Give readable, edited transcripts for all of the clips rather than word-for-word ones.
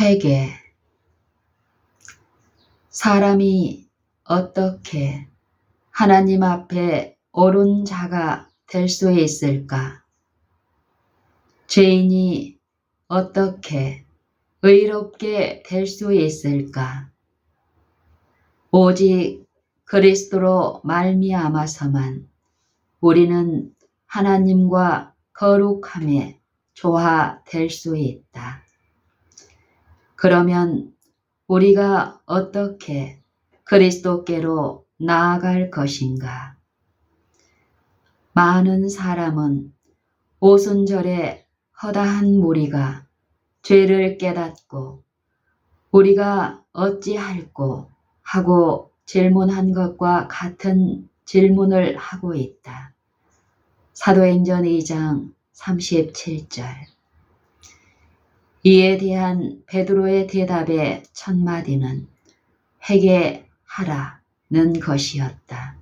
회개. 사람이 어떻게 하나님 앞에 옳은 자가 될 수 있을까? 죄인이 어떻게 의롭게 될 수 있을까? 오직 그리스도로 말미암아서만 우리는 하나님과 거룩함에 조화될 수 있다. 그러면 우리가 어떻게 그리스도께로 나아갈 것인가? 많은 사람은 오순절에 허다한 무리가 죄를 깨닫고 우리가 어찌할꼬 하고 질문한 것과 같은 질문을 하고 있다. 사도행전 2장 37절. 이에 대한 베드로의 대답의 첫 마디는 회개하라는 것이었다.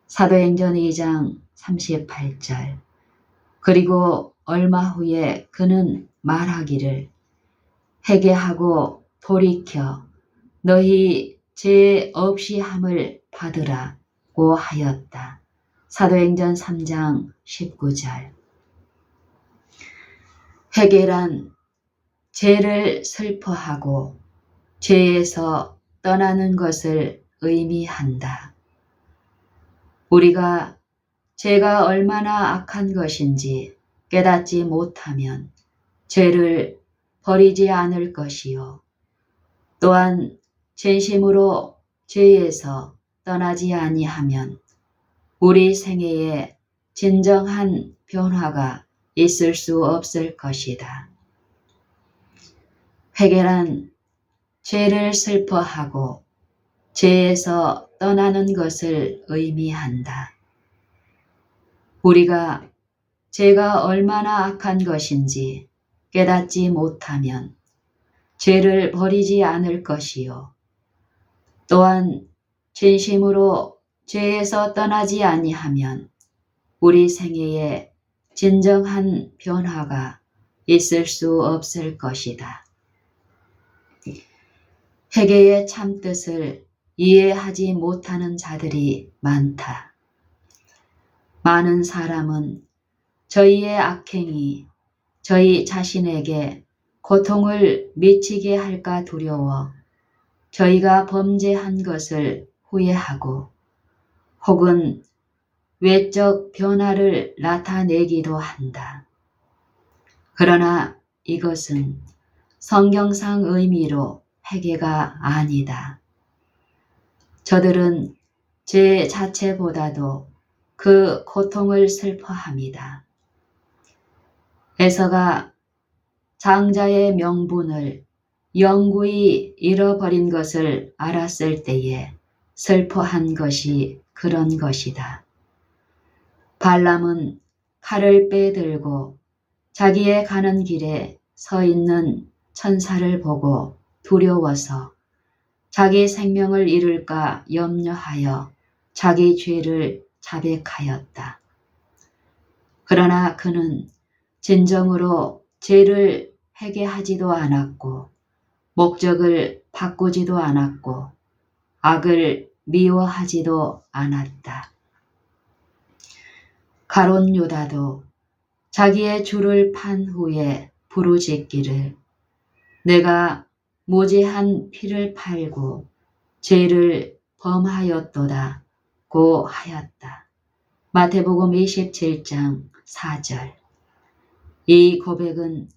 사도행전 2장 38절. 그리고 얼마 후에 그는 말하기를 회개하고 돌이켜 너희 죄 없이 함을 받으라고 하였다. 사도행전 3장 19절. 회개란 죄를 슬퍼하고 죄에서 떠나는 것을 의미한다. 우리가 죄가 얼마나 악한 것인지 깨닫지 못하면 죄를 버리지 않을 것이요. 또한 진심으로 죄에서 떠나지 아니하면 우리 생애에 진정한 변화가 있을 수 없을 것이다. 회개란 죄를 슬퍼하고 죄에서 떠나는 것을 의미한다. 우리가 죄가 얼마나 악한 것인지 깨닫지 못하면 죄를 버리지 않을 것이요. 또한 진심으로 죄에서 떠나지 아니하면 우리 생애에 진정한 변화가 있을 수 없을 것이다. 회개의 참뜻을 이해하지 못하는 자들이 많다. 많은 사람은 저희의 악행이 저희 자신에게 고통을 미치게 할까 두려워 저희가 범죄한 것을 후회하고 혹은 외적 변화를 나타내기도 한다. 그러나 이것은 성경상 의미로 회개가 아니다. 저들은 죄 자체보다도 그 고통을 슬퍼합니다. 에서가 장자의 명분을 영구히 잃어버린 것을 알았을 때에 슬퍼한 것이 그런 것이다. 발람은 칼을 빼들고 자기의 가는 길에 서 있는 천사를 보고 두려워서 자기 생명을 잃을까 염려하여 자기 죄를 자백하였다. 그러나 그는 진정으로 죄를 회개하지도 않았고 목적을 바꾸지도 않았고 악을 미워하지도 않았다. 가롯 유다도 자기의 주를 판 후에 부르짖기를 내가 무죄한 피를 팔고 죄를 범하였도다 고 하였다. 마태복음 27장 4절. 이 고백은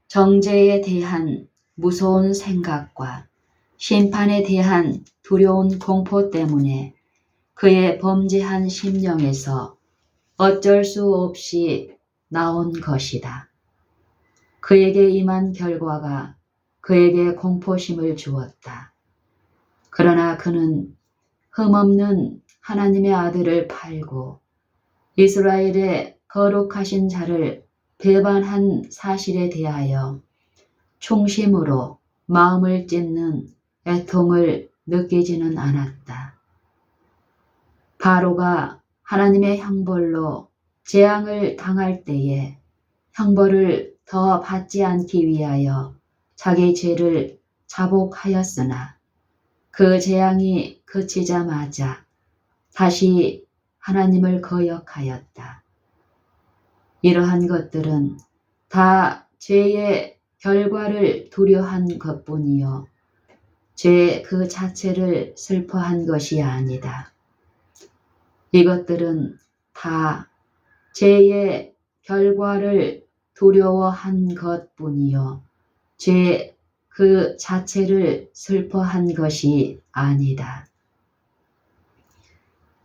정죄에 대한 무서운 생각과 심판에 대한 두려운 공포 때문에 그의 범죄한 심령에서 어쩔 수 없이 나온 것이다. 그에게 임한 결과가 그에게 공포심을 주었다. 그러나 그는 흠없는 하나님의 아들을 팔고 이스라엘의 거룩하신 자를 배반한 사실에 대하여 충심으로 마음을 찢는 애통을 느끼지는 않았다. 바로가 하나님의 형벌로 재앙을 당할 때에 형벌을 더 받지 않기 위하여 자기 죄를 자복하였으나 그 재앙이 그치자마자 다시 하나님을 거역하였다. 이러한 것들은 다 죄의 결과를 두려한 것뿐이요 죄 그 자체를 슬퍼한 것이 아니다. 이것들은 다 죄의 결과를 두려워한 것뿐이요 죄 그 자체를 슬퍼한 것이 아니다.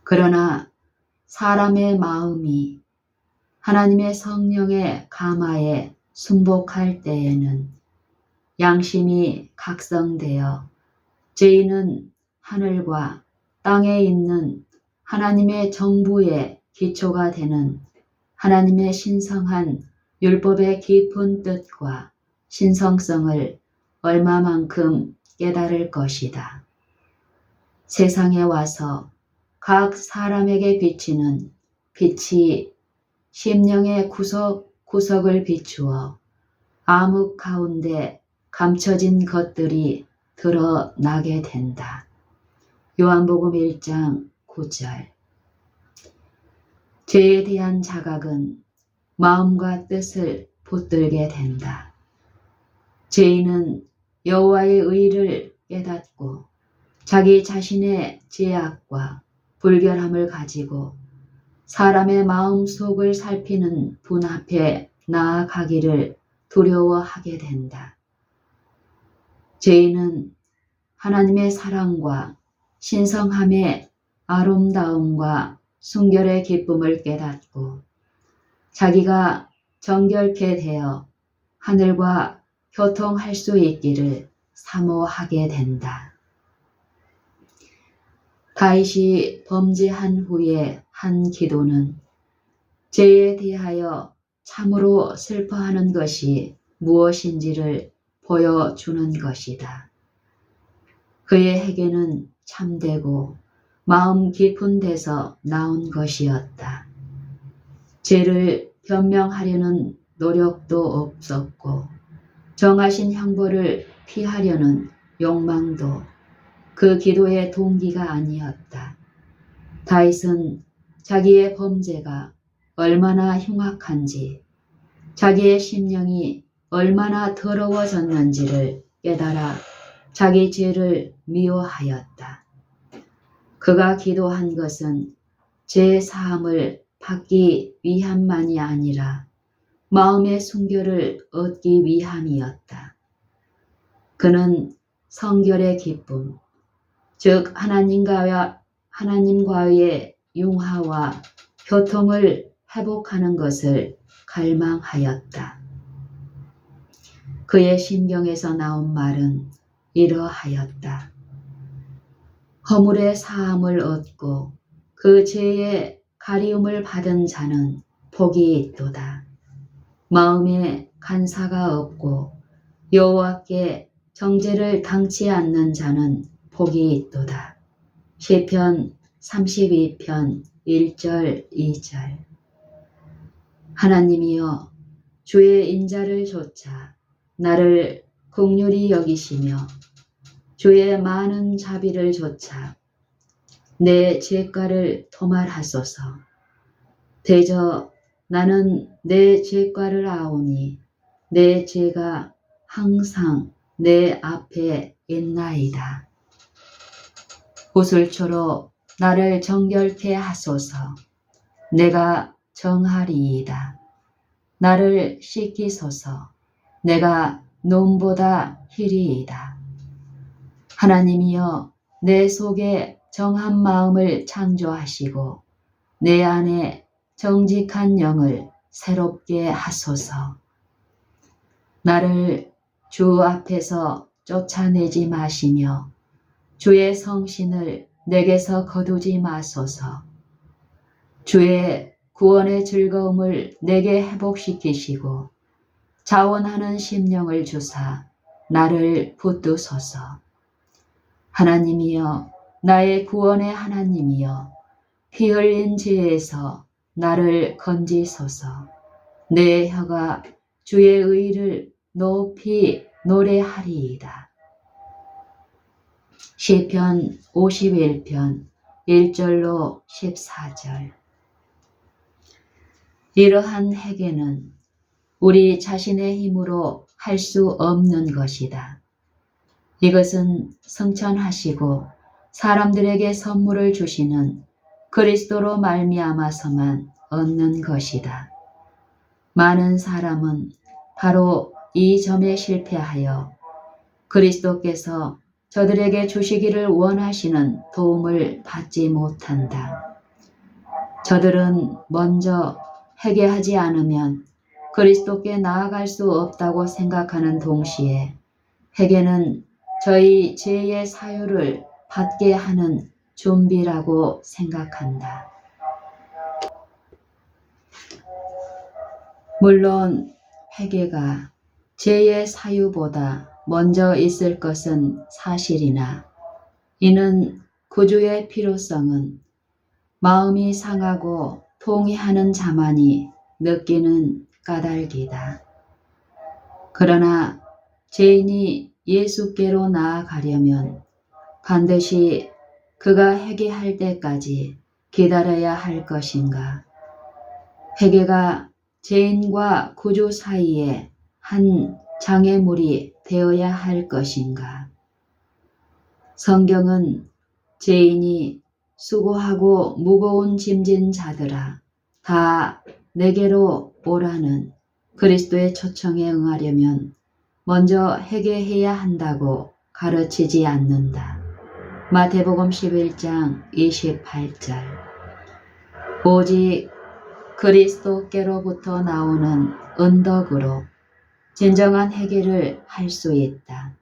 그러나 사람의 마음이 하나님의 성령의 감화에 순복할 때에는 양심이 각성되어 죄인은 하늘과 땅에 있는 하나님의 정부의 기초가 되는 하나님의 신성한 율법의 깊은 뜻과 신성성을 얼마만큼 깨달을 것이다. 세상에 와서 각 사람에게 비치는 빛이 심령의 구석구석을 비추어 암흑 가운데 감춰진 것들이 드러나게 된다. 요한복음 1장 9절. 죄에 대한 자각은 마음과 뜻을 붙들게 된다. 죄인은 여호와의 의를 깨닫고 자기 자신의 죄악과 불결함을 가지고 사람의 마음 속을 살피는 분 앞에 나아가기를 두려워하게 된다. 죄인은 하나님의 사랑과 신성함의 아름다움과 순결의 기쁨을 깨닫고 자기가 정결케 되어 하늘과 교통할 수 있기를 사모하게 된다. 다윗이 범죄한 후에 한 기도는 죄에 대하여 참으로 슬퍼하는 것이 무엇인지를 보여주는 것이다. 그의 회개는 참되고 마음 깊은 데서 나온 것이었다. 죄를 변명하려는 노력도 없었고 정하신 형벌을 피하려는 욕망도 그 기도의 동기가 아니었다. 다윗은 자기의 범죄가 얼마나 흉악한지, 자기의 심령이 얼마나 더러워졌는지를 깨달아 자기 죄를 미워하였다. 그가 기도한 것은 죄 사함을 받기 위함만이 아니라 마음의 순결을 얻기 위함이었다. 그는 성결의 기쁨, 즉 하나님과의 융화와 교통을 회복하는 것을 갈망하였다. 그의 심경에서 나온 말은 이러하였다. 허물의 사함을 얻고 그 죄의 가리움을 받은 자는 복이 있도다. 마음에 간사가 없고 여호와께 정죄를 당치 않는 자는 복이 있도다. 시편 32편 1절 2절. 하나님이여 주의 인자를 좇아 나를 긍휼히 여기시며 주의 많은 자비를 좇아 내 죄가를 도말하소서. 대저 나는 내 죄가를 아오니 내 죄가 항상 내 앞에 있나이다. 구슬초로 나를 정결케 하소서. 내가 정하리이다. 나를 씻기소서. 내가 눈보다 희리이다. 하나님이여 내 속에 정한 마음을 창조하시고 내 안에 정직한 영을 새롭게 하소서. 나를 주 앞에서 쫓아내지 마시며 주의 성신을 내게서 거두지 마소서. 주의 구원의 즐거움을 내게 회복시키시고 자원하는 심령을 주사 나를 붙드소서. 하나님이여 나의 구원의 하나님이여 피 흘린 죄에서 나를 건지소서. 내 혀가 주의 의를 높이 노래하리이다. 시편 51편 1절로 14절. 이러한 회개는 우리 자신의 힘으로 할 수 없는 것이다. 이것은 승천하시고 사람들에게 선물을 주시는 그리스도로 말미암아서만 얻는 것이다. 많은 사람은 바로 이 점에 실패하여 그리스도께서 저들에게 주시기를 원하시는 도움을 받지 못한다. 저들은 먼저 회개하지 않으면 그리스도께 나아갈 수 없다고 생각하는 동시에 회개는 저희 죄의 사유를 받게 하는 준비라고 생각한다. 물론 회개가 죄의 사유보다 먼저 있을 것은 사실이나 이는 구주의 필요성은 마음이 상하고 통회하는 자만이 느끼는 까닭이다. 그러나 죄인이 예수께로 나아가려면 반드시 그가 회개할 때까지 기다려야 할 것인가? 회개가 죄인과 구주 사이에 한 장애물이 되어야 할 것인가? 성경은 죄인이 수고하고 무거운 짐진 자들아 다 내게로 오라는 그리스도의 초청에 응하려면 먼저 회개해야 한다고 가르치지 않는다. 마태복음 11장 28절. 오직 그리스도께로부터 나오는 은덕으로 진정한 회개를 할 수 있다.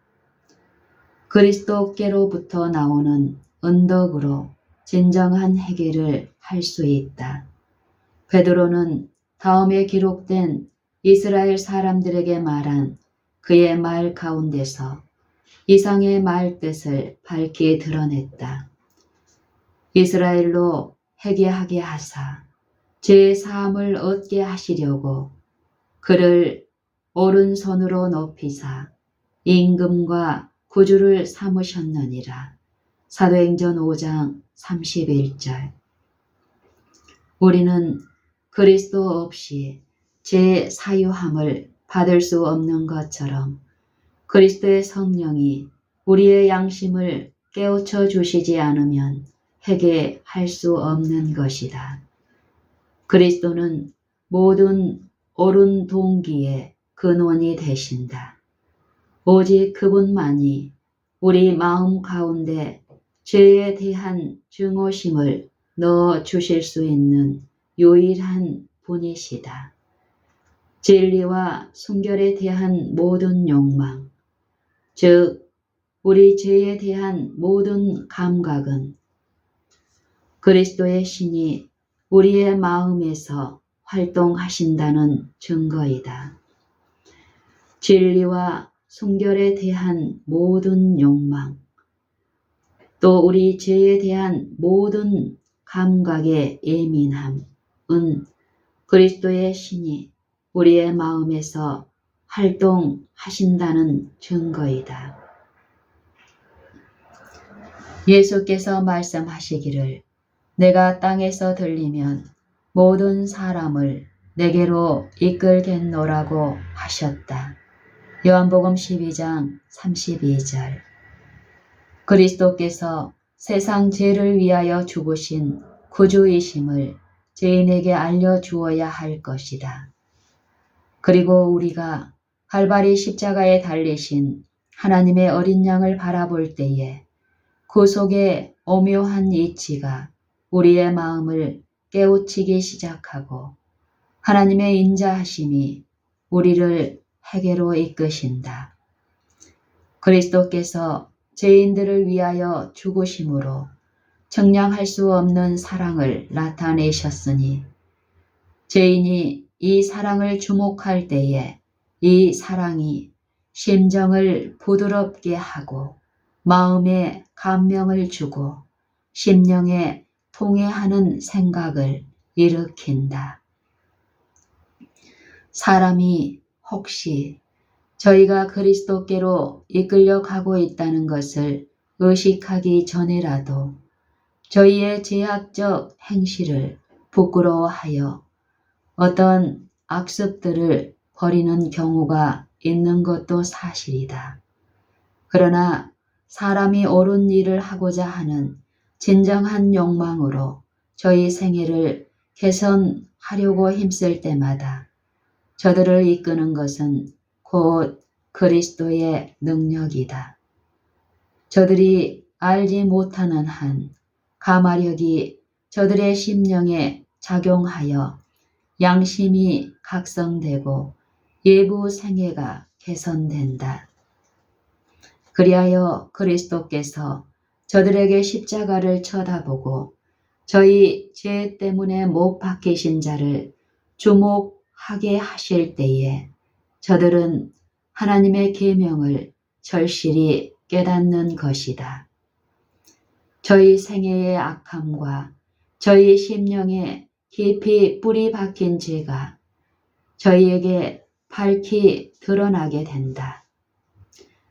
그리스도께로부터 나오는 은덕으로 진정한 회개를 할 수 있다. 베드로는 다음에 기록된 이스라엘 사람들에게 말한 그의 말 가운데서 이상의 말 뜻을 밝히 드러냈다. 이스라엘로 회개하게 하사 죄 사함을 얻게 하시려고 그를 오른손으로 높이사 임금과 구주를 삼으셨느니라. 사도행전 5장 31절. 우리는 그리스도 없이 죄 사유함을 받을 수 없는 것처럼 그리스도의 성령이 우리의 양심을 깨우쳐 주시지 않으면 회개할 수 없는 것이다. 그리스도는 모든 옳은 동기의 근원이 되신다. 오직 그분만이 우리 마음 가운데 죄에 대한 증오심을 넣어 주실 수 있는 유일한 분이시다. 진리와 순결에 대한 모든 욕망, 즉 우리 죄에 대한 모든 감각은 그리스도의 신이 우리의 마음에서 활동하신다는 증거이다. 진리와 순결에 대한 모든 욕망, 또 우리 죄에 대한 모든 감각의 예민함은 그리스도의 신이 우리의 마음에서 활동하신다는 증거이다. 예수께서 말씀하시기를 내가 땅에서 들리면 모든 사람을 내게로 이끌겠노라고 하셨다. 요한복음 12장 32절. 그리스도께서 세상 죄를 위하여 죽으신 구주이심을 죄인에게 알려주어야 할 것이다. 그리고 우리가 갈바리 십자가에 달리신 하나님의 어린 양을 바라볼 때에 구속의 오묘한 이치가 우리의 마음을 깨우치기 시작하고 하나님의 인자하심이 우리를 회개로 이끄신다. 그리스도께서 죄인들을 위하여 죽으심으로 측량할 수 없는 사랑을 나타내셨으니 죄인이 이 사랑을 주목할 때에 이 사랑이 심정을 부드럽게 하고 마음에 감명을 주고 심령에 통회하는 생각을 일으킨다. 사람이 혹시 저희가 그리스도께로 이끌려 가고 있다는 것을 의식하기 전에라도 저희의 제약적 행실을 부끄러워하여 어떤 악습들을 버리는 경우가 있는 것도 사실이다. 그러나 사람이 옳은 일을 하고자 하는 진정한 욕망으로 저희 생애를 개선하려고 힘쓸 때마다 저들을 이끄는 것은 곧 그리스도의 능력이다. 저들이 알지 못하는 한 가마력이 저들의 심령에 작용하여 양심이 각성되고 예부 생애가 개선된다. 그리하여 그리스도께서 저들에게 십자가를 쳐다보고 저희 죄 때문에 못 박히신 자를 주목하게 하실 때에 저들은 하나님의 계명을 절실히 깨닫는 것이다. 저희 생애의 악함과 저희 심령에 깊이 뿌리 박힌 죄가 저희에게 밝히 드러나게 된다.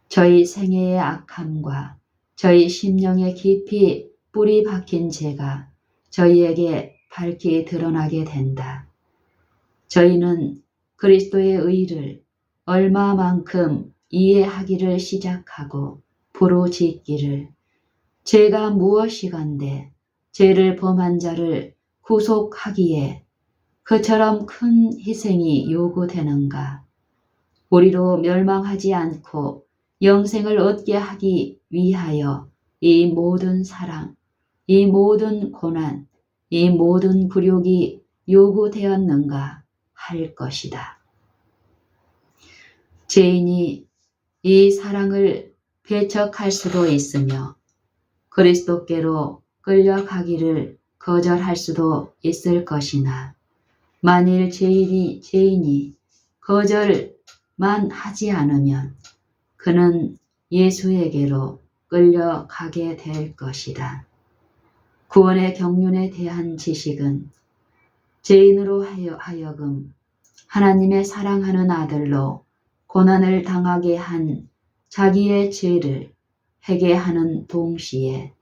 저희 생애의 악함과 저희 심령에 깊이 뿌리 박힌 죄가 저희에게 밝히 드러나게 된다. 저희는 그리스도의 의를 얼마만큼 이해하기를 시작하고 부르짖기를 죄가 무엇이간데 죄를 범한 자를 구속하기에 그처럼 큰 희생이 요구되는가? 우리로 멸망하지 않고 영생을 얻게 하기 위하여 이 모든 사랑, 이 모든 고난, 이 모든 굴욕이 요구되었는가 할 것이다. 죄인이 이 사랑을 배척할 수도 있으며 그리스도께로 끌려가기를 거절할 수도 있을 것이나 만일 죄인이 거절만 하지 않으면 그는 예수에게로 끌려가게 될 것이다. 구원의 경륜에 대한 지식은 죄인으로 하여금 하나님의 사랑하는 아들로 고난을 당하게 한 자기의 죄를 회개하는 동시에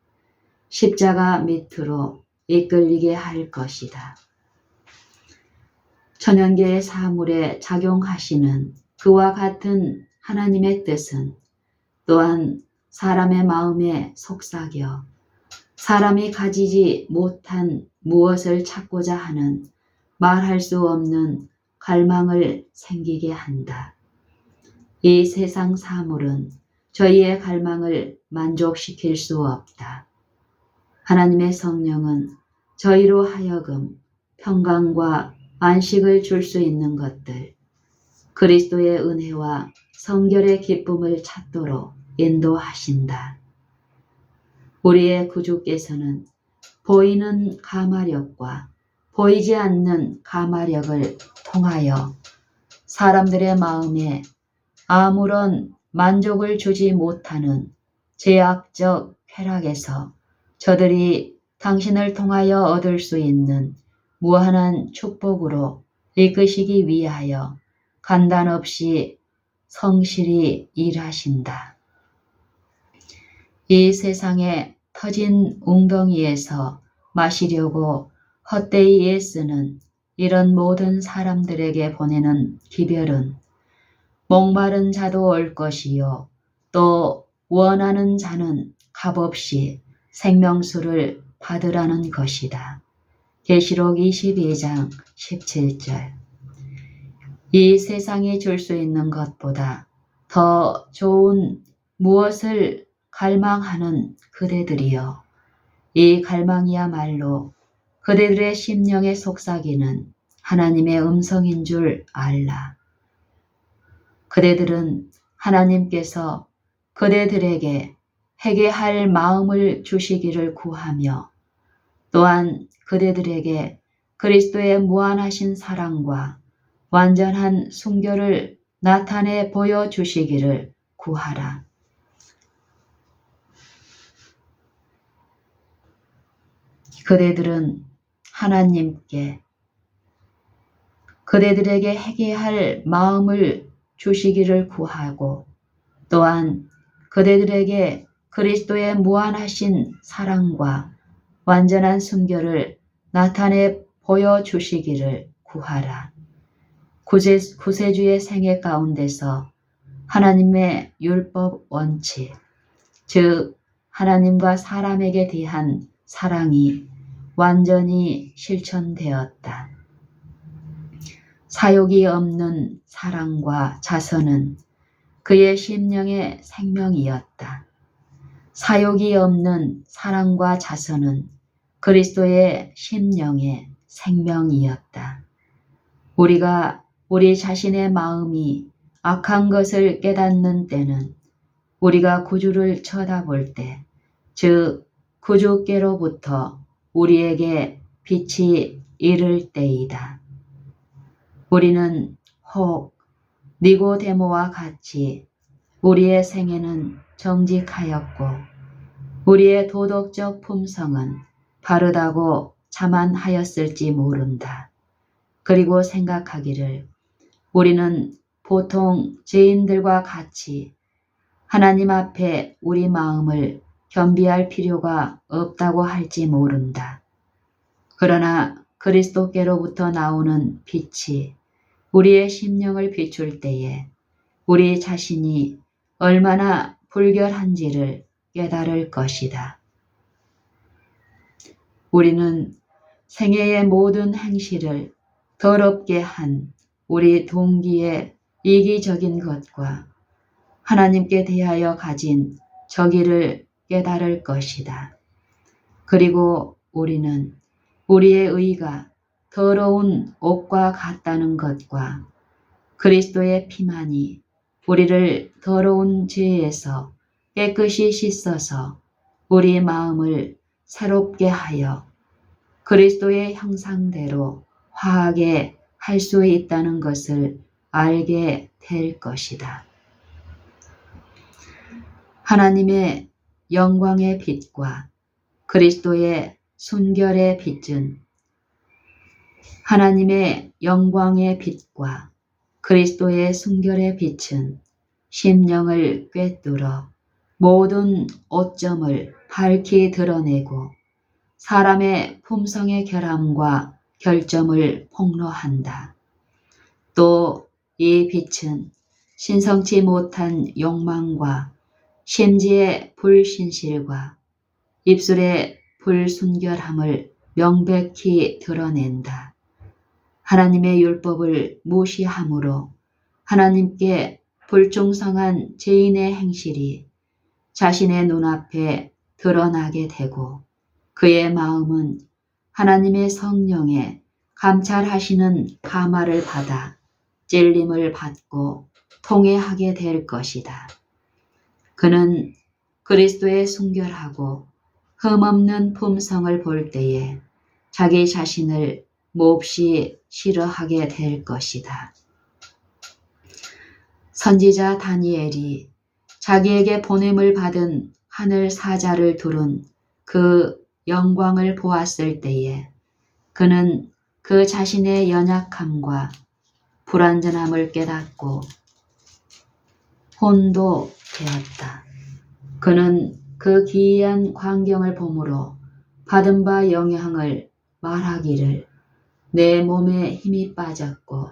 십자가 밑으로 이끌리게 할 것이다. 천연계의 사물에 작용하시는 그와 같은 하나님의 뜻은 또한 사람의 마음에 속삭여 사람이 가지지 못한 무엇을 찾고자 하는 말할 수 없는 갈망을 생기게 한다. 이 세상 사물은 저희의 갈망을 만족시킬 수 없다. 하나님의 성령은 저희로 하여금 평강과 안식을 줄 수 있는 것들, 그리스도의 은혜와 성결의 기쁨을 찾도록 인도하신다. 우리의 구주께서는 보이는 가마력과 보이지 않는 가마력을 통하여 사람들의 마음에 아무런 만족을 주지 못하는 죄악적 쾌락에서 저들이 당신을 통하여 얻을 수 있는 무한한 축복으로 이끄시기 위하여 간단 없이 성실히 일하신다. 이 세상에 터진 웅덩이에서 마시려고 헛되이 애쓰는 이런 모든 사람들에게 보내는 기별은 목마른 자도 올 것이요 또 원하는 자는 값없이 생명수를 받으라는 것이다. 계시록 22장 17절. 이 세상이 줄 수 있는 것보다 더 좋은 무엇을 갈망하는 그대들이여, 이 갈망이야말로 그대들의 심령에 속삭이는 하나님의 음성인 줄 알라. 그대들은 하나님께서 그대들에게 회개할 마음을 주시기를 구하며 또한 그대들에게 그리스도의 무한하신 사랑과 완전한 순결을 나타내 보여주시기를 구하라. 그대들은 하나님께 그대들에게 회개할 마음을 주시기를 구하고 또한 그대들에게 그리스도의 무한하신 사랑과 완전한 순결을 나타내 보여주시기를 구하라. 구세주의 생애 가운데서 하나님의 율법 원칙, 즉 하나님과 사람에게 대한 사랑이 완전히 실천되었다. 사욕이 없는 사랑과 자선은 그의 심령의 생명이었다. 사욕이 없는 사랑과 자선은 그리스도의 심령의 생명이었다. 우리가 우리 자신의 마음이 악한 것을 깨닫는 때는 우리가 구주를 쳐다볼 때, 즉 구주께로부터 우리에게 빛이 이를 때이다. 우리는 혹 니고데모와 같이 우리의 생애는 정직하였고 우리의 도덕적 품성은 바르다고 자만하였을지 모른다. 그리고 생각하기를 우리는 보통 죄인들과 같이 하나님 앞에 우리 마음을 겸비할 필요가 없다고 할지 모른다. 그러나 그리스도께로부터 나오는 빛이 우리의 심령을 비출 때에 우리 자신이 얼마나 불결한지를 깨달을 것이다. 우리는 생애의 모든 행실을 더럽게 한 우리 동기의 이기적인 것과 하나님께 대하여 가진 저기를 깨달을 것이다. 그리고 우리는 우리의 의가 더러운 옷과 같다는 것과 그리스도의 피만이 우리를 더러운 죄에서 깨끗이 씻어서 우리 마음을 새롭게 하여 그리스도의 형상대로 화하게 할 수 있다는 것을 알게 될 것이다. 하나님의 영광의 빛과 그리스도의 순결의 빛은 하나님의 영광의 빛과 그리스도의 순결의 빛은 심령을 꿰뚫어 모든 오점을 밝히 드러내고 사람의 품성의 결함과 결점을 폭로한다. 또 이 빛은 신성치 못한 욕망과 심지의 불신실과 입술의 불순결함을 명백히 드러낸다. 하나님의 율법을 무시함으로 하나님께 불충성한 죄인의 행실이 자신의 눈앞에 드러나게 되고 그의 마음은 하나님의 성령에 감찰하시는 감화를 받아 찔림을 받고 통회하게 될 것이다. 그는 그리스도의 순결하고 흠없는 품성을 볼 때에 자기 자신을 몹시 싫어하게 될 것이다. 선지자 다니엘이 자기에게 보냄을 받은 하늘 사자를 두른 그 영광을 보았을 때에 그는 그 자신의 연약함과 불완전함을 깨닫고 혼도 되었다. 그는 그 기이한 광경을 보므로 받은 바 영향을 말하기를 내 몸에 힘이 빠졌고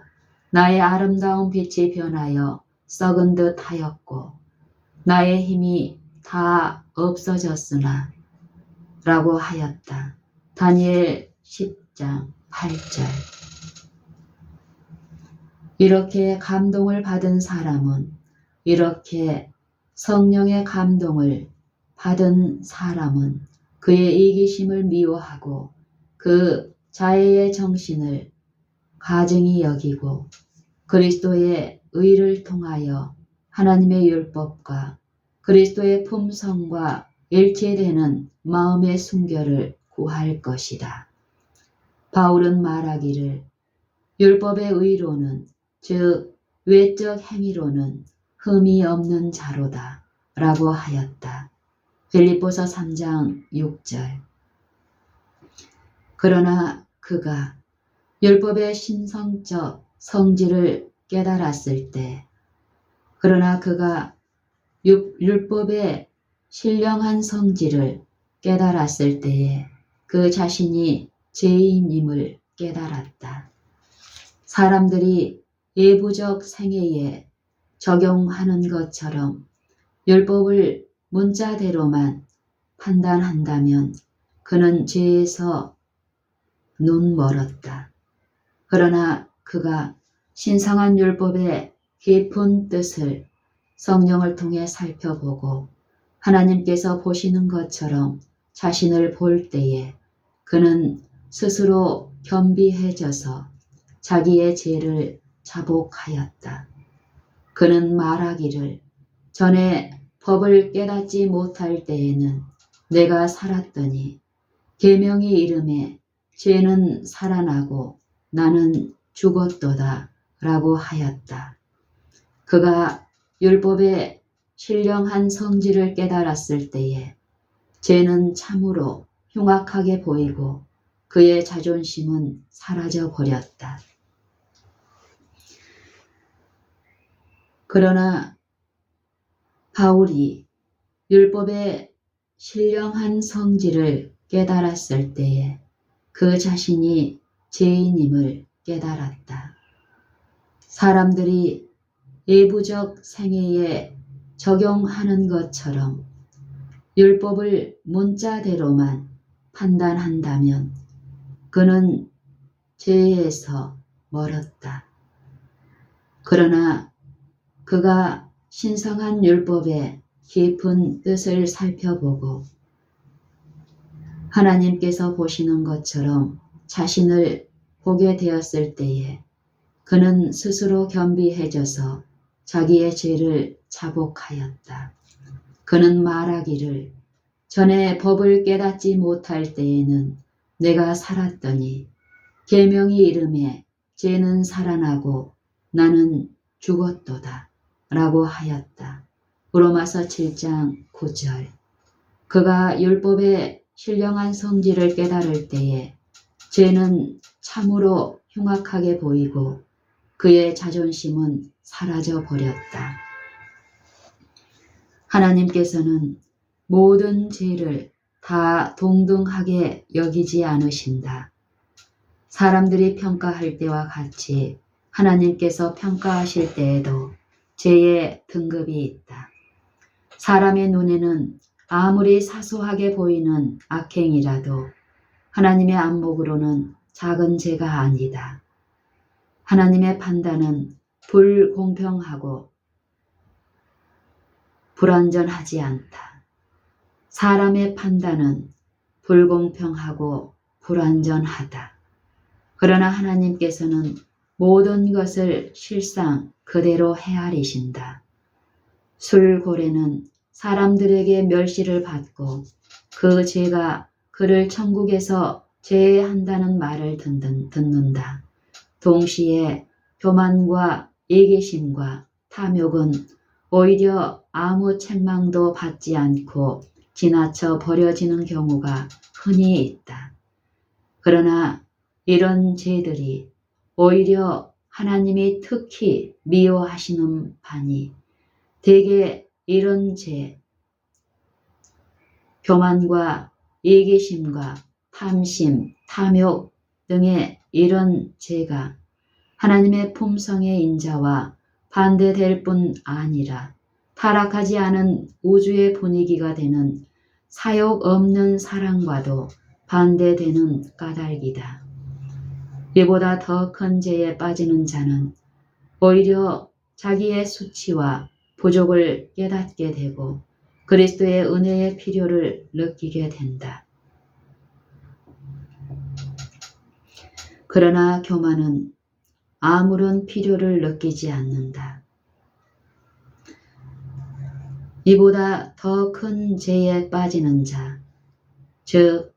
나의 아름다운 빛이 변하여 썩은 듯 하였고 나의 힘이 다 없어졌으나 라고 하였다. 다니엘 10장 8절. 이렇게 감동을 받은 사람은 이렇게 성령의 감동을 받은 사람은 그의 이기심을 미워하고 그 자애의 정신을 가증히 여기고 그리스도의 의를 통하여 하나님의 율법과 그리스도의 품성과 일치되는 마음의 순결을 구할 것이다. 바울은 말하기를 율법의 의로는 즉 외적 행위로는 흠이 없는 자로다 라고 하였다. 빌립보서 3장 6절. 그러나 그가 율법의 신성적 성질을 깨달았을 때 그러나 그가 율법의 신령한 성질을 깨달았을 때에 그 자신이 죄인임을 깨달았다. 사람들이 예부적 생애에 적용하는 것처럼 율법을 문자대로만 판단한다면 그는 죄에서 눈 멀었다. 그러나 그가 신성한 율법의 깊은 뜻을 성령을 통해 살펴보고 하나님께서 보시는 것처럼 자신을 볼 때에 그는 스스로 겸비해져서 자기의 죄를 자복하였다. 그는 말하기를 전에 법을 깨닫지 못할 때에는 내가 살았더니 계명의 이름에 죄는 살아나고 나는 죽었도다 라고 하였다. 그가 율법의 신령한 성질을 깨달았을 때에 죄는 참으로 흉악하게 보이고 그의 자존심은 사라져 버렸다. 그러나 바울이 율법의 신령한 성질을 깨달았을 때에 그 자신이 죄인임을 깨달았다. 사람들이 예부적 생애에 적용하는 것처럼 율법을 문자대로만 판단한다면 그는 죄에서 멀었다. 그러나 그가 신성한 율법의 깊은 뜻을 살펴보고 하나님께서 보시는 것처럼 자신을 보게 되었을 때에 그는 스스로 겸비해져서 자기의 죄를 자복하였다. 그는 말하기를 전에 법을 깨닫지 못할 때에는 내가 살았더니 계명의 이름에 죄는 살아나고 나는 죽었도다 라고 하였다. 로마서 7장 9절. 그가 율법의 신령한 성질을 깨달을 때에 죄는 참으로 흉악하게 보이고 그의 자존심은 사라져 버렸다. 하나님께서는 모든 죄를 다 동등하게 여기지 않으신다. 사람들이 평가할 때와 같이 하나님께서 평가하실 때에도 죄의 등급이 있다. 사람의 눈에는 아무리 사소하게 보이는 악행이라도 하나님의 안목으로는 작은 죄가 아니다. 하나님의 판단은 불공평하고 불완전하지 않다. 사람의 판단은 불공평하고 불완전하다. 그러나 하나님께서는 모든 것을 실상 그대로 헤아리신다. 술고래는 사람들에게 멸시를 받고 그 죄가 그를 천국에서 제외한다는 말을 듣는다. 동시에 교만과 이기심과 탐욕은 오히려 아무 책망도 받지 않고 지나쳐 버려지는 경우가 흔히 있다. 그러나 이런 죄들이 오히려 하나님이 특히 미워하시는 바니 대개 이런 죄, 교만과 이기심과 탐심, 탐욕 등의 이런 죄가 하나님의 품성의 인자와 반대될 뿐 아니라 타락하지 않은 우주의 분위기가 되는 사욕 없는 사랑과도 반대되는 까닭이다. 이보다 더 큰 죄에 빠지는 자는 오히려 자기의 수치와 부족을 깨닫게 되고 그리스도의 은혜의 필요를 느끼게 된다. 그러나 교만은 아무런 필요를 느끼지 않는다. 이보다 더 큰 죄에 빠지는 자, 즉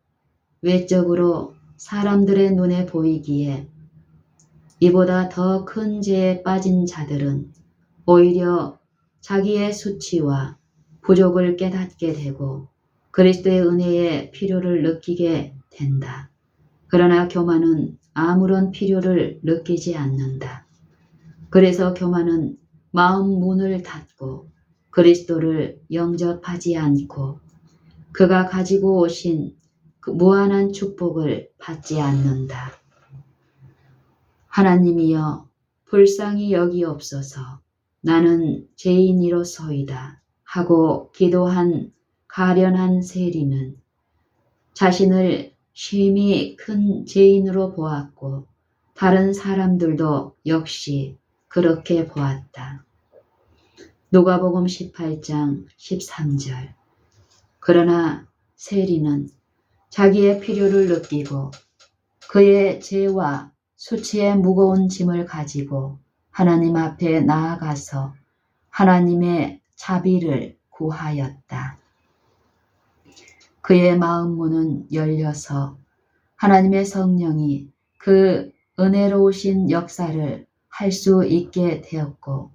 외적으로 사람들의 눈에 보이기에 이보다 더 큰 죄에 빠진 자들은 오히려 자기의 수치와 부족을 깨닫게 되고 그리스도의 은혜의 필요를 느끼게 된다. 그러나 교만은 아무런 필요를 느끼지 않는다. 그래서 교만은 마음 문을 닫고 그리스도를 영접하지 않고 그가 가지고 오신 그 무한한 축복을 받지 않는다. 하나님이여 불쌍히 여기옵소서. 나는 죄인이로소이다 하고 기도한 가련한 세리는 자신을 심히 큰 죄인으로 보았고 다른 사람들도 역시 그렇게 보았다. 누가복음 18장 13절. 그러나 세리는 자기의 필요를 느끼고 그의 죄와 수치의 무거운 짐을 가지고 하나님 앞에 나아가서 하나님의 자비를 구하였다. 그의 마음 문은 열려서 하나님의 성령이 그 은혜로우신 역사를 할 수 있게 되었고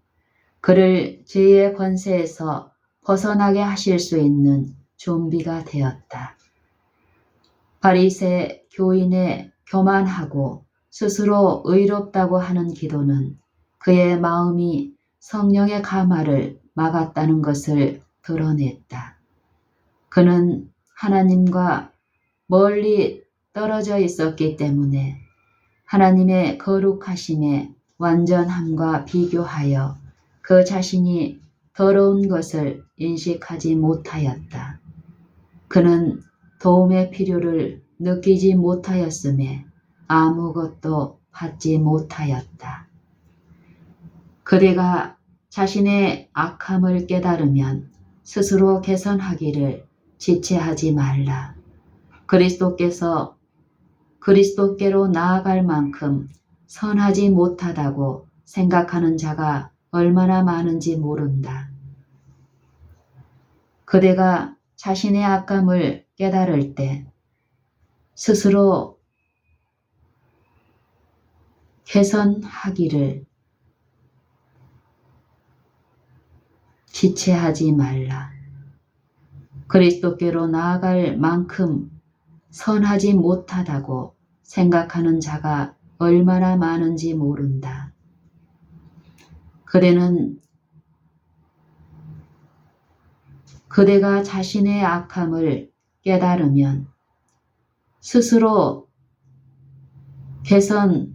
그를 죄의 권세에서 벗어나게 하실 수 있는 준비가 되었다. 바리새 교인의 교만하고 스스로 의롭다고 하는 기도는 그의 마음이 성령의 감화를 막았다는 것을 드러냈다. 그는 하나님과 멀리 떨어져 있었기 때문에 하나님의 거룩하심의 완전함과 비교하여 그 자신이 더러운 것을 인식하지 못하였다. 그는 도움의 필요를 느끼지 못하였음에 아무것도 받지 못하였다. 그대가 자신의 악함을 깨달으면 스스로 개선하기를 지체하지 말라. 그리스도께로 나아갈 만큼 선하지 못하다고 생각하는 자가 얼마나 많은지 모른다. 그대가 자신의 악함을 깨달을 때 스스로 개선하기를 지체하지 말라. 그리스도께로 나아갈 만큼 선하지 못하다고 생각하는 자가 얼마나 많은지 모른다. 그대가 자신의 악함을 깨달으면 스스로 개선하려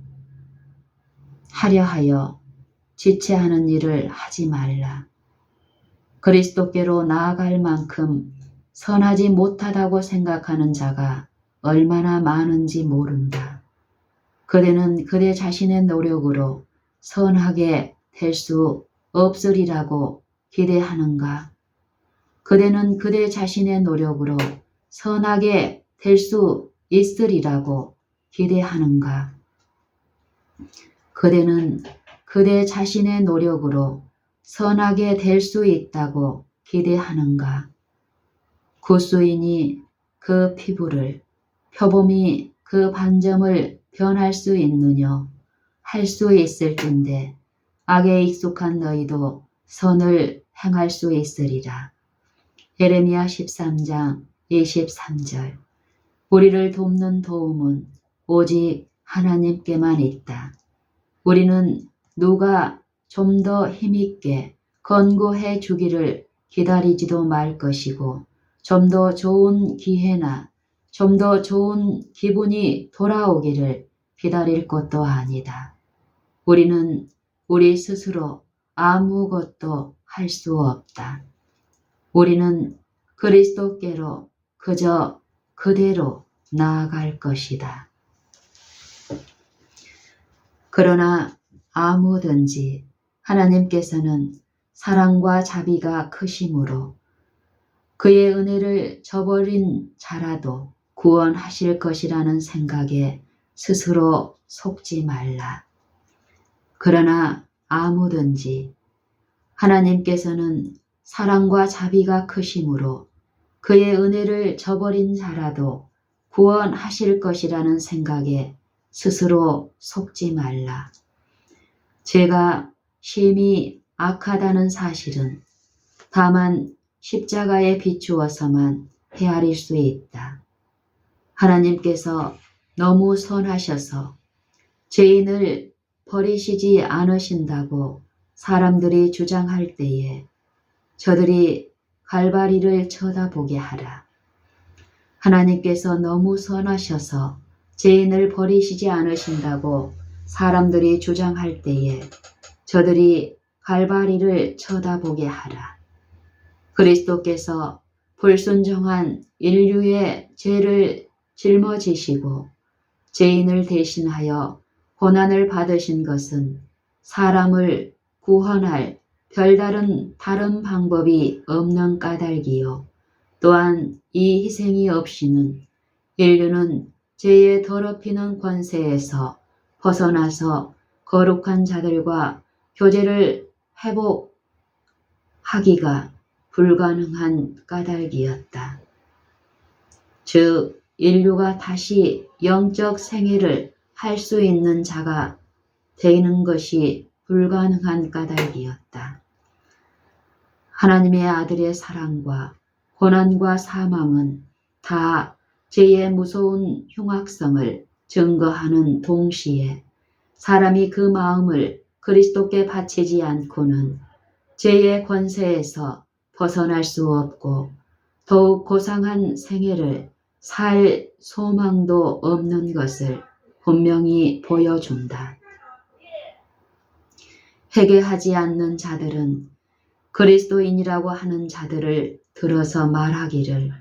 하여 지체하는 일을 하지 말라. 그리스도께로 나아갈 만큼 선하지 못하다고 생각하는 자가 얼마나 많은지 모른다. 그대는 그대 자신의 노력으로 선하게 될 수 없으리라고 기대하는가? 그대는 그대 자신의 노력으로 선하게 될 수 있으리라고 기대하는가? 그대는 그대 자신의 노력으로 선하게 될 수 있다고 기대하는가? 구수인이 그 피부를, 표범이 그 반점을 변할 수 있느냐? 할 수 있을 텐데 악에 익숙한 너희도 선을 행할 수 있으리라. 예레미야 13장 23절. 우리를 돕는 도움은 오직 하나님께만 있다. 우리는 누가 좀 더 힘있게 권고해 주기를 기다리지도 말 것이고 좀 더 좋은 기회나 좀 더 좋은 기분이 돌아오기를 기다릴 것도 아니다. 우리는 우리 스스로 아무것도 할 수 없다. 우리는 그리스도께로 그저 그대로 나아갈 것이다. 그러나 아무든지 하나님께서는 사랑과 자비가 크심으로 그의 은혜를 저버린 자라도 구원하실 것이라는 생각에 스스로 속지 말라. 그러나 아무든지 하나님께서는 사랑과 자비가 크심으로 그의 은혜를 저버린 자라도 구원하실 것이라는 생각에 스스로 속지 말라. 죄가 심히 악하다는 사실은 다만 십자가에 비추어서만 헤아릴 수 있다. 하나님께서 너무 선하셔서 죄인을 버리시지 않으신다고 사람들이 주장할 때에 저들이 갈바리를 쳐다보게 하라. 하나님께서 너무 선하셔서 죄인을 버리시지 않으신다고 사람들이 주장할 때에 저들이 갈바리를 쳐다보게 하라. 그리스도께서 불순종한 인류의 죄를 짊어지시고 죄인을 대신하여 고난을 받으신 것은 사람을 구원할 별다른 다른 방법이 없는 까닭이요. 또한 이 희생이 없이는 인류는 죄의 더럽히는 권세에서 벗어나서 거룩한 자들과 교제를 회복하기가 불가능한 까닭이었다. 즉, 인류가 다시 영적 생애를 할 수 있는 자가 되는 것이 불가능한 까닭이었다. 하나님의 아들의 사랑과 고난과 사망은 다 죄의 무서운 흉악성을 증거하는 동시에 사람이 그 마음을 그리스도께 바치지 않고는 죄의 권세에서 벗어날 수 없고 더욱 고상한 생애를 살 소망도 없는 것을 분명히 보여준다. 회개하지 않는 자들은 그리스도인이라고 하는 자들을 들어서 말하기를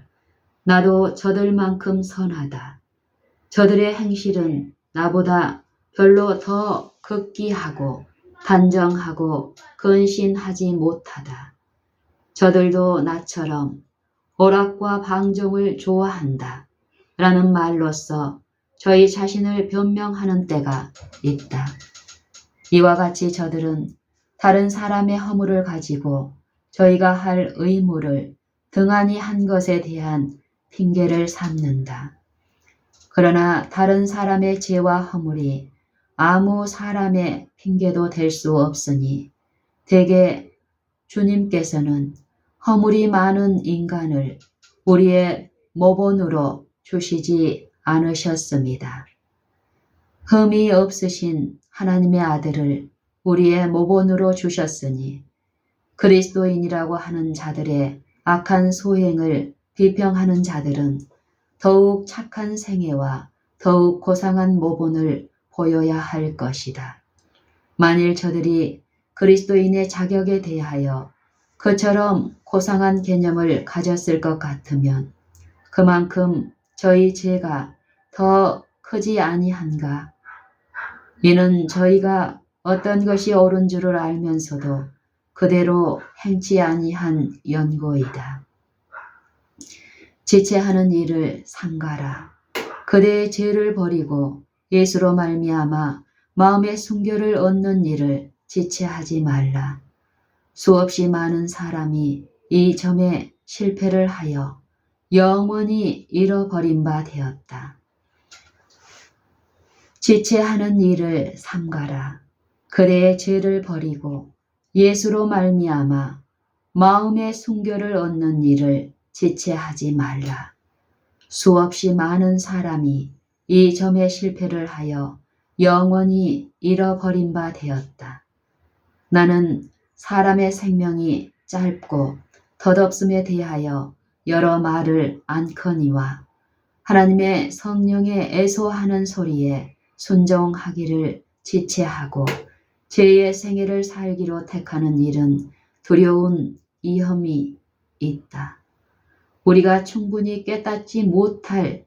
나도 저들만큼 선하다. 저들의 행실은 나보다 별로 더 극기하고 단정하고 근신하지 못하다. 저들도 나처럼 오락과 방종을 좋아한다. 라는 말로써 저희 자신을 변명하는 때가 있다. 이와 같이 저들은 다른 사람의 허물을 가지고 저희가 할 의무를 등한히 한 것에 대한 핑계를 삼는다. 그러나 다른 사람의 죄와 허물이 아무 사람의 핑계도 될 수 없으니 대개 주님께서는 허물이 많은 인간을 우리의 모본으로 주시지 않으셨습니다. 흠이 없으신 하나님의 아들을 우리의 모본으로 주셨으니 그리스도인이라고 하는 자들의 악한 소행을 비평하는 자들은 더욱 착한 생애와 더욱 고상한 모본을 보여야 할 것이다. 만일 저들이 그리스도인의 자격에 대하여 그처럼 고상한 개념을 가졌을 것 같으면 그만큼 저희 죄가 더 크지 아니한가? 이는 저희가 어떤 것이 옳은 줄을 알면서도 그대로 행치 아니한 연고이다. 지체하는 일을 삼가라. 그대의 죄를 버리고 예수로 말미암아 마음의 순결을 얻는 일을 지체하지 말라. 수없이 많은 사람이 이 점에 실패를 하여 영원히 잃어버린 바 되었다. 지체하는 일을 삼가라. 그대의 죄를 버리고 예수로 말미암아 마음의 순결을 얻는 일을 지체하지 말라. 수없이 많은 사람이 이 점에 실패를 하여 영원히 잃어버린 바 되었다. 나는 사람의 생명이 짧고 덧없음에 대하여 여러 말을 않거니와 하나님의 성령의 애소하는 소리에 순종하기를 지체하고 죄의 생애를 살기로 택하는 일은 두려운 위험이 있다. 우리가 충분히 깨닫지 못할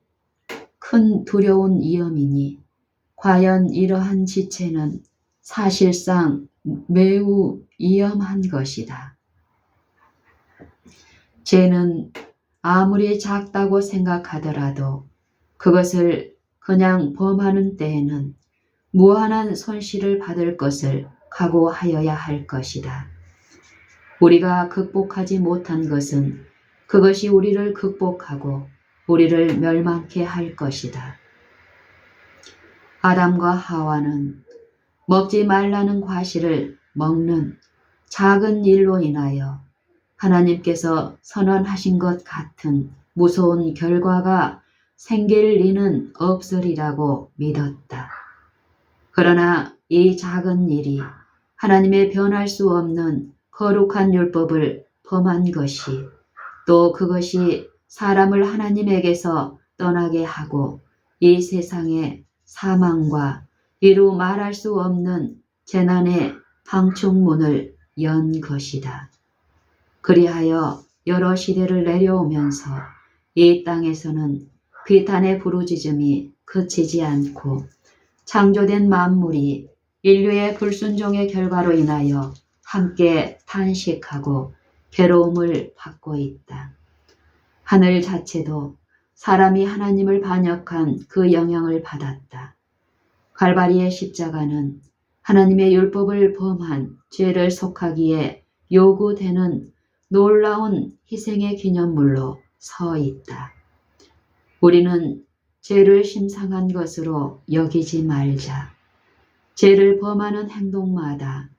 큰 두려운 위험이니 과연 이러한 지체는 사실상 매우 위험한 것이다. 죄는 아무리 작다고 생각하더라도 그것을 그냥 범하는 때에는 무한한 손실을 받을 것을 각오하여야 할 것이다. 우리가 극복하지 못한 것은 그것이 우리를 극복하고 우리를 멸망케 할 것이다. 아담과 하와는 먹지 말라는 과실을 먹는 작은 일로 인하여 하나님께서 선언하신 것 같은 무서운 결과가 생길 리는 없으리라고 믿었다. 그러나 이 작은 일이 하나님의 변할 수 없는 거룩한 율법을 범한 것이, 또 그것이 사람을 하나님에게서 떠나게 하고 이 세상에 사망과 이루 말할 수 없는 재난의 방충문을 연 것이다. 그리하여 여러 시대를 내려오면서 이 땅에서는 비탄의 부르짖음이 그치지 않고 창조된 만물이 인류의 불순종의 결과로 인하여 함께 탄식하고 괴로움을 받고 있다. 하늘 자체도 사람이 하나님을 반역한 그 영향을 받았다. 갈바리의 십자가는 하나님의 율법을 범한 죄를 속하기에 요구되는 놀라운 희생의 기념물로 서 있다. 우리는 죄를 심상한 것으로 여기지 말자. 죄를 범하는 행동마다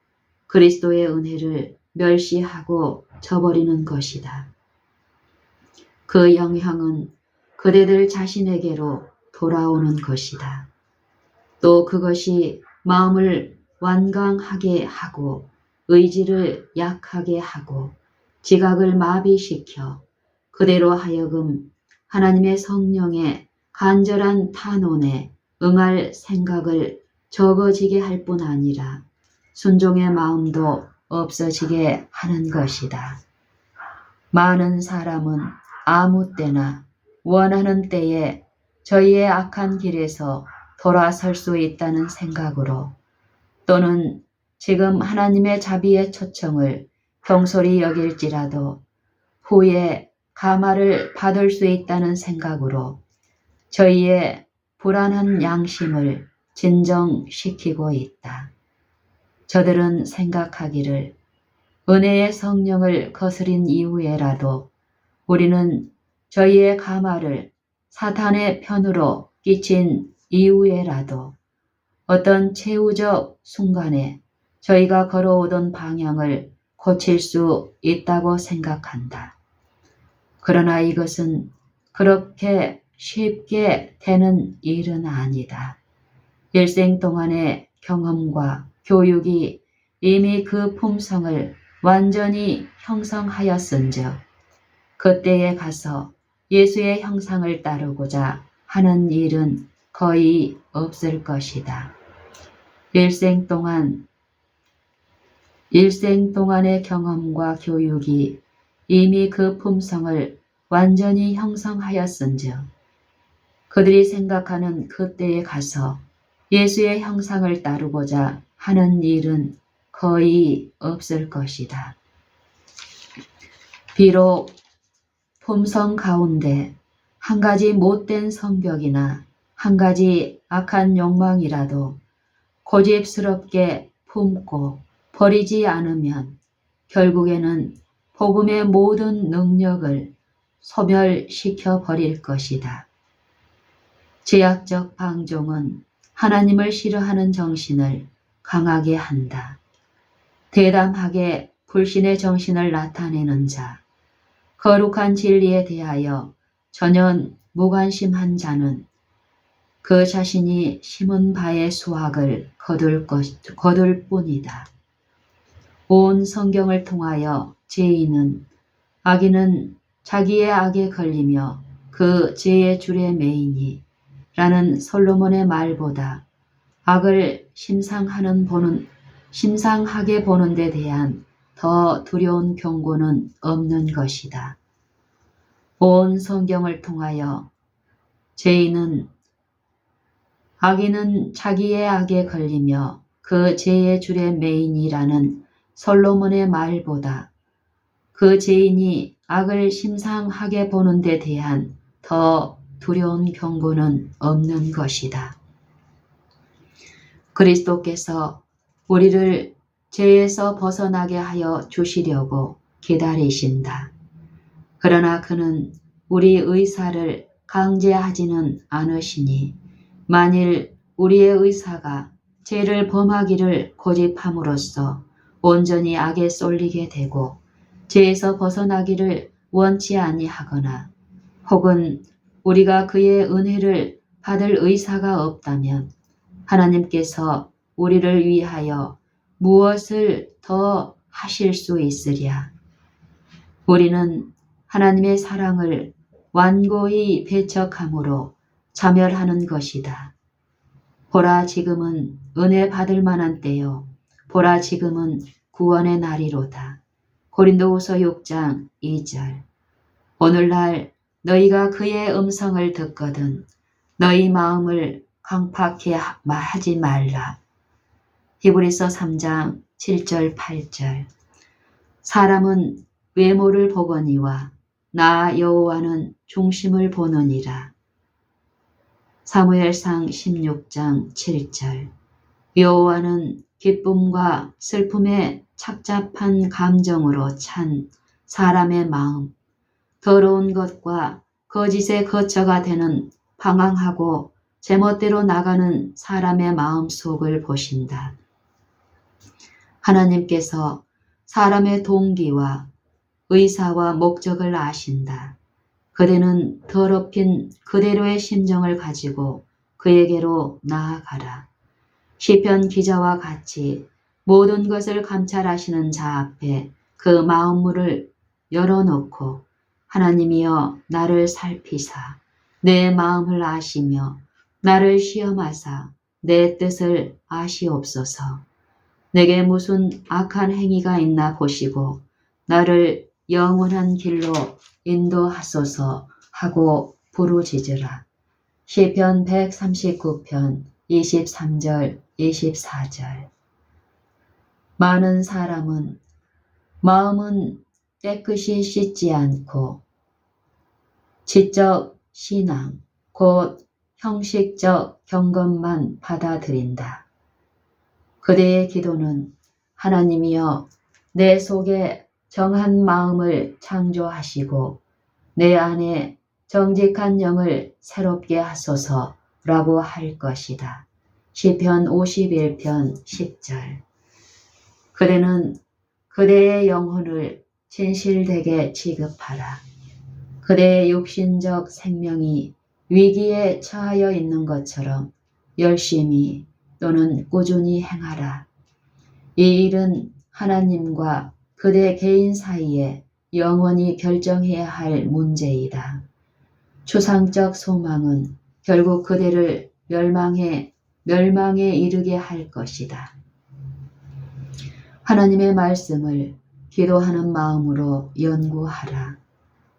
그리스도의 은혜를 멸시하고 저버리는 것이다. 그 영향은 그대들 자신에게로 돌아오는 것이다. 또 그것이 마음을 완강하게 하고 의지를 약하게 하고 지각을 마비시켜 그대로 하여금 하나님의 성령의 간절한 탄원에 응할 생각을 적어지게 할 뿐 아니라 순종의 마음도 없어지게 하는 것이다. 많은 사람은 아무 때나 원하는 때에 저희의 악한 길에서 돌아설 수 있다는 생각으로, 또는 지금 하나님의 자비의 초청을 경솔히 여길지라도 후에 감화를 받을 수 있다는 생각으로 저희의 불안한 양심을 진정시키고 있다. 저들은 생각하기를 은혜의 성령을 거스린 이후에라도 우리는 저희의 감화를 사탄의 편으로 끼친 이후에라도 어떤 최후적 순간에 저희가 걸어오던 방향을 고칠 수 있다고 생각한다. 그러나 이것은 그렇게 쉽게 되는 일은 아니다. 일생 동안의 경험과 교육이 이미 그 품성을 완전히 형성하였은즉 그때에 가서 예수의 형상을 따르고자 하는 일은 거의 없을 것이다. 일생 동안의 경험과 교육이 이미 그 품성을 완전히 형성하였은즉 그들이 생각하는 그때에 가서 예수의 형상을 따르고자 하는 일은 거의 없을 것이다. 비록 품성 가운데 한 가지 못된 성격이나 한 가지 악한 욕망이라도 고집스럽게 품고 버리지 않으면 결국에는 복음의 모든 능력을 소멸시켜 버릴 것이다. 죄악적 방종은 하나님을 싫어하는 정신을 강하게 한다. 대담하게 불신의 정신을 나타내는 자, 거룩한 진리에 대하여 전혀 무관심한 자는 그 자신이 심은 바의 수확을 거둘 뿐이다. 온 성경을 통하여 악인은 자기의 악에 걸리며 그 죄의 줄에 매이니 라는 솔로몬의 말보다 악을 심상하게 보는 데 대한 더 두려운 경고는 없는 것이다. 온 성경을 통하여 악인은 자기의 악에 걸리며 그 죄의 줄에 매이니라는 솔로몬의 말보다 그 죄인이 악을 심상하게 보는 데 대한 더 두려운 경고는 없는 것이다. 그리스도께서 우리를 죄에서 벗어나게 하여 주시려고 기다리신다. 그러나 그는 우리 의사를 강제하지는 않으시니 만일 우리의 의사가 죄를 범하기를 고집함으로써 온전히 악에 쏠리게 되고 죄에서 벗어나기를 원치 아니하거나 혹은 우리가 그의 은혜를 받을 의사가 없다면 하나님께서 우리를 위하여 무엇을 더 하실 수 있으랴. 우리는 하나님의 사랑을 완고히 배척함으로 자멸하는 것이다. 보라 지금은 은혜 받을 만한 때요. 보라 지금은 구원의 날이로다. 고린도후서 6장 2절. 오늘날 너희가 그의 음성을 듣거든 너희 마음을 강팍해 하지 말라. 히브리서 3장 7절 8절. 사람은 외모를 보거니와 나 여호와는 중심을 보느니라. 사무엘상 16장 7절. 여호와는 기쁨과 슬픔에 착잡한 감정으로 찬 사람의 마음, 더러운 것과 거짓의 거처가 되는 방황하고 제멋대로 나가는 사람의 마음 속을 보신다. 하나님께서 사람의 동기와 의사와 목적을 아신다. 그대는 더럽힌 그대로의 심정을 가지고 그에게로 나아가라. 시편 기자와 같이 모든 것을 감찰하시는 자 앞에 그 마음문을 열어놓고 하나님이여 나를 살피사 내 마음을 아시며 나를 시험하사 내 뜻을 아시옵소서. 내게 무슨 악한 행위가 있나 보시고 나를 영원한 길로 인도하소서 하고 부르짖으라. 시편 139편 23절 24절. 많은 사람은 마음은 깨끗이 씻지 않고 지적 신앙, 곧 형식적 경건만 받아들인다. 그대의 기도는 하나님이여 내 속에 정한 마음을 창조하시고 내 안에 정직한 영을 새롭게 하소서라고 할 것이다. 시편 51편 10절. 그대는 그대의 영혼을 진실되게 취급하라. 그대의 육신적 생명이 위기에 처하여 있는 것처럼 열심히 또는 꾸준히 행하라. 이 일은 하나님과 그대 개인 사이에 영원히 결정해야 할 문제이다. 추상적 소망은 결국 그대를 멸망에 이르게 할 것이다. 하나님의 말씀을 기도하는 마음으로 연구하라.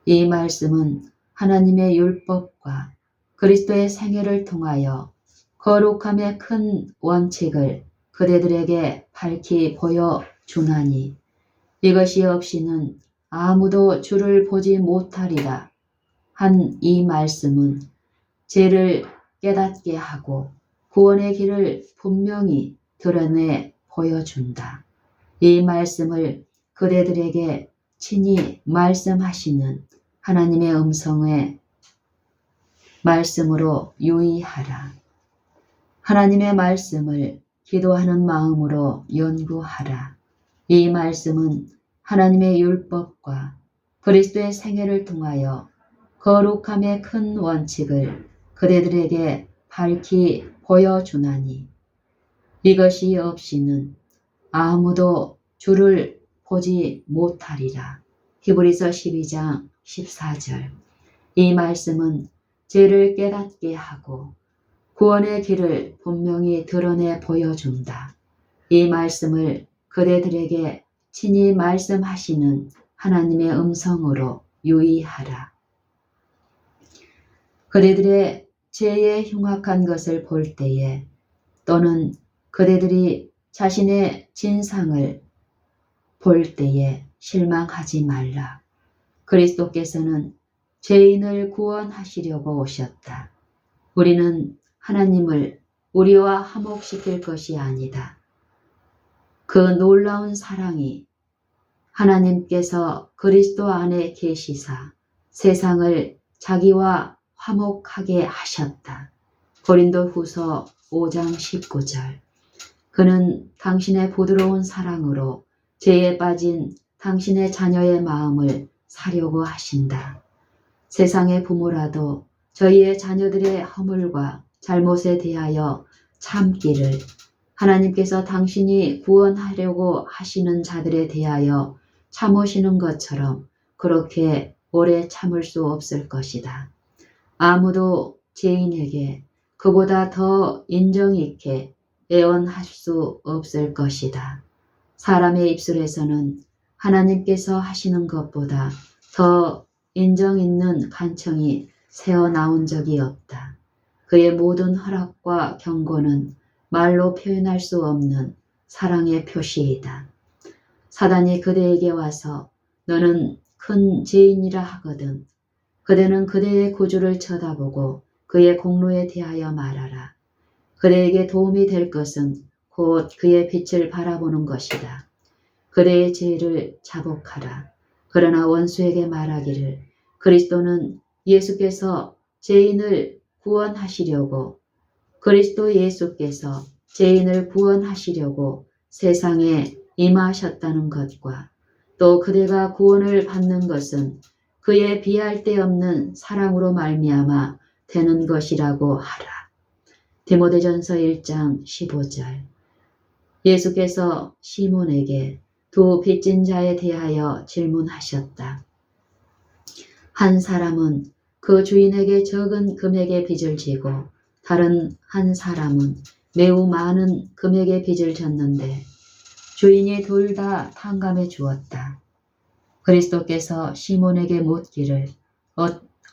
이 말씀은 하나님의 율법과 그리스도의 생애를 통하여 거룩함의 큰 원칙을 그대들에게 밝히 보여주나니 이것이 없이는 아무도 주를 보지 못하리라 한 이 말씀은 죄를 깨닫게 하고 구원의 길을 분명히 드러내 보여준다. 이 말씀을 그대들에게 친히 말씀하시는 하나님의 음성의 말씀으로 유의하라. 하나님의 말씀을 기도하는 마음으로 연구하라. 이 말씀은 하나님의 율법과 그리스도의 생애를 통하여 거룩함의 큰 원칙을 그대들에게 밝히 보여주나니 이것이 없이는 아무도 주를 보지 못하리라. 히브리서 12장 14절. 이 말씀은 죄를 깨닫게 하고 구원의 길을 분명히 드러내 보여준다. 이 말씀을 그대들에게 친히 말씀하시는 하나님의 음성으로 유의하라. 그대들의 죄의 흉악한 것을 볼 때에 또는 그대들이 자신의 진상을 볼 때에 실망하지 말라. 그리스도께서는 죄인을 구원하시려고 오셨다. 우리는 하나님을 우리와 화목시킬 것이 아니다. 그 놀라운 사랑이 하나님께서 그리스도 안에 계시사 세상을 자기와 화목하게 하셨다. 고린도후서 5장 19절. 그는 당신의 부드러운 사랑으로 죄에 빠진 당신의 자녀의 마음을 사려고 하신다. 세상의 부모라도 저희의 자녀들의 허물과 잘못에 대하여 참기를 하나님께서 당신이 구원하려고 하시는 자들에 대하여 참으시는 것처럼 그렇게 오래 참을 수 없을 것이다. 아무도 죄인에게 그보다 더 인정 있게 애원할 수 없을 것이다. 사람의 입술에서는 하나님께서 하시는 것보다 더 인정 있는 간청이 새어나온 적이 없다. 그의 모든 허락과 경고는 말로 표현할 수 없는 사랑의 표시이다. 사단이 그대에게 와서 너는 큰 죄인이라 하거든 그대는 그대의 구주를 쳐다보고 그의 공로에 대하여 말하라. 그대에게 도움이 될 것은 곧 그의 빛을 바라보는 것이다. 그대의 죄를 자복하라. 그러나 원수에게 말하기를 그리스도는 예수께서 죄인을 구원하시려고 그리스도 예수께서 죄인을 구원하시려고 세상에 임하셨다는 것과 또 그대가 구원을 받는 것은 그의 비할 데 없는 사랑으로 말미암아 되는 것이라고 하라. 디모데전서 1장 15절. 예수께서 시몬에게 두 빚진 자에 대하여 질문하셨다. 한 사람은 그 주인에게 적은 금액의 빚을 지고 다른 한 사람은 매우 많은 금액의 빚을 졌는데 주인이 둘 다 탕감해 주었다. 그리스도께서 시몬에게 묻기를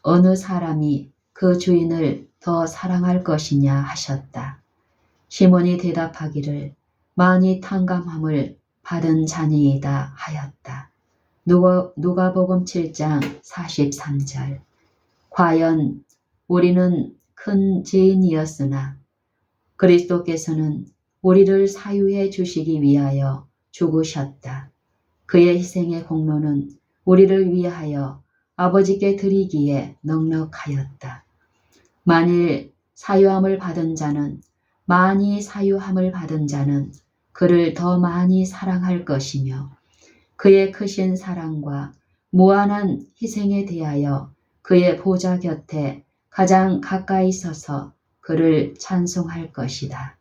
어느 사람이 그 주인을 더 사랑할 것이냐 하셨다. 시몬이 대답하기를 많이 탕감함을 받은 자니이다 하였다. 누가복음 7장 43절. 과연 우리는 큰 죄인이었으나 그리스도께서는 우리를 사유해 주시기 위하여 죽으셨다. 그의 희생의 공로는 우리를 위하여 아버지께 드리기에 넉넉하였다. 만일 사유함을 받은 자는 많이 사유함을 받은 자는 그를 더 많이 사랑할 것이며 그의 크신 사랑과 무한한 희생에 대하여 그의 보좌 곁에 가장 가까이 서서 그를 찬송할 것이다.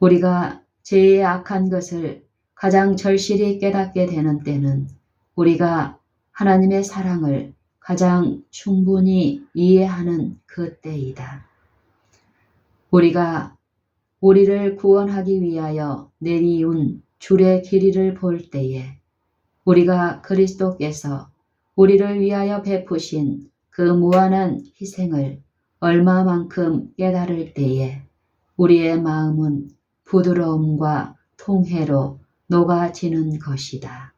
우리가 죄의 악한 것을 가장 절실히 깨닫게 되는 때는 우리가 하나님의 사랑을 가장 충분히 이해하는 그때이다. 우리가 우리를 구원하기 위하여 내리운 줄의 길이를 볼 때에 우리가 그리스도께서 우리를 위하여 베푸신 그 무한한 희생을 얼마만큼 깨달을 때에 우리의 마음은 부드러움과 통회로 녹아지는 것이다.